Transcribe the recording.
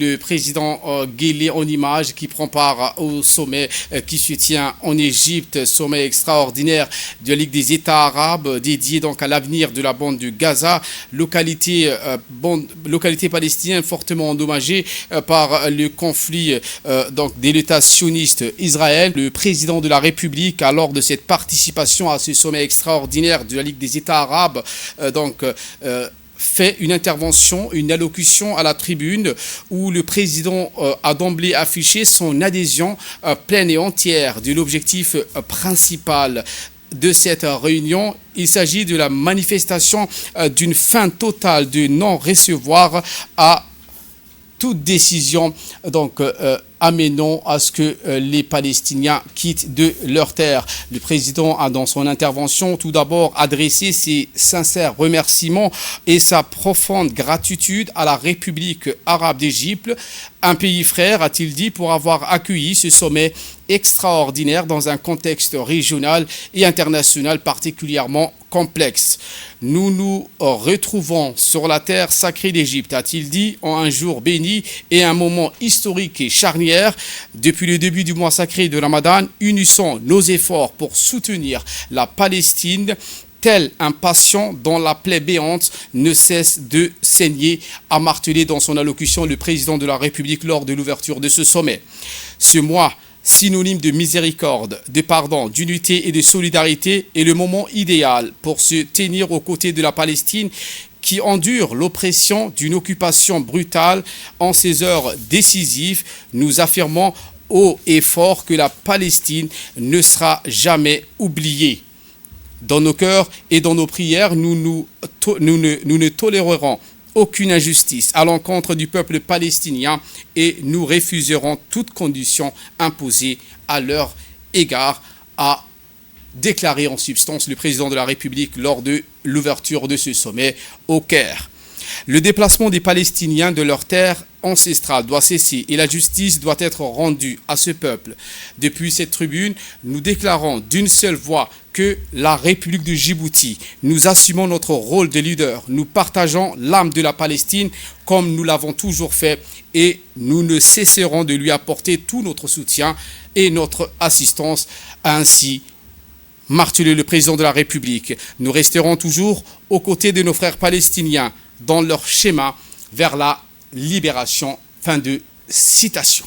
Le président Guelleh en image qui prend part au sommet qui se tient en Égypte, sommet extraordinaire de la Ligue des États arabes dédié donc à l'avenir de la bande de Gaza, localité palestinienne fortement endommagée par le conflit donc de l'État sioniste Israël. Le président de la République, lors de cette participation à ce sommet extraordinaire de la Ligue des États arabes, fait une intervention, une allocution à la tribune où le président a d'emblée affiché son adhésion pleine et entière de l'objectif principal de cette réunion. Il s'agit de la manifestation d'une fin totale de non-recevoir à toute décision amenant à ce que les Palestiniens quittent de leur terre. Le président a dans son intervention tout d'abord adressé ses sincères remerciements et sa profonde gratitude à la République arabe d'Égypte, un pays frère, a-t-il dit, pour avoir accueilli ce sommet extraordinaire dans un contexte régional et international particulièrement complexe. Nous nous retrouvons sur la terre sacrée d'Égypte, a-t-il dit, en un jour béni et un moment historique et charnière. Depuis le début du mois sacré de Ramadan, unissons nos efforts pour soutenir la Palestine, tel un patient dont la plaie béante ne cesse de saigner, a martelé dans son allocution le président de la République lors de l'ouverture de ce sommet. Ce mois, synonyme de miséricorde, de pardon, d'unité et de solidarité, est le moment idéal pour se tenir aux côtés de la Palestine qui endure l'oppression d'une occupation brutale. En ces heures décisives, nous affirmons haut et fort que la Palestine ne sera jamais oubliée. Dans nos cœurs et dans nos prières, nous ne tolérerons aucune injustice à l'encontre du peuple palestinien et nous refuserons toute condition imposée à leur égard, a déclaré en substance le président de la République lors de l'ouverture de ce sommet au Caire. Le déplacement des Palestiniens de leur terre ancestrale doit cesser et la justice doit être rendue à ce peuple. Depuis cette tribune, nous déclarons d'une seule voix que la République de Djibouti, nous assumons notre rôle de leader, nous partageons l'âme de la Palestine comme nous l'avons toujours fait et nous ne cesserons de lui apporter tout notre soutien et notre assistance, a ainsi martelé le président de la République. Nous resterons toujours aux côtés de nos frères palestiniens dans leur schéma vers la libération. Fin de citation.